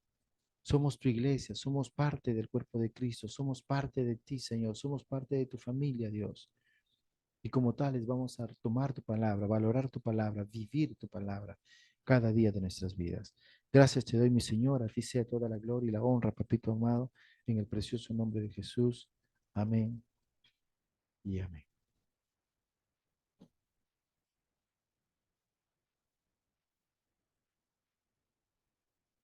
Somos tu iglesia, somos parte del cuerpo de Cristo, somos parte de ti, Señor, somos parte de tu familia, Dios. Y como tales vamos a tomar tu palabra, valorar tu palabra, vivir tu palabra cada día de nuestras vidas. Gracias te doy, mi Señor, a ti sea toda la gloria y la honra, papito amado, en el precioso nombre de Jesús. Amén y amén.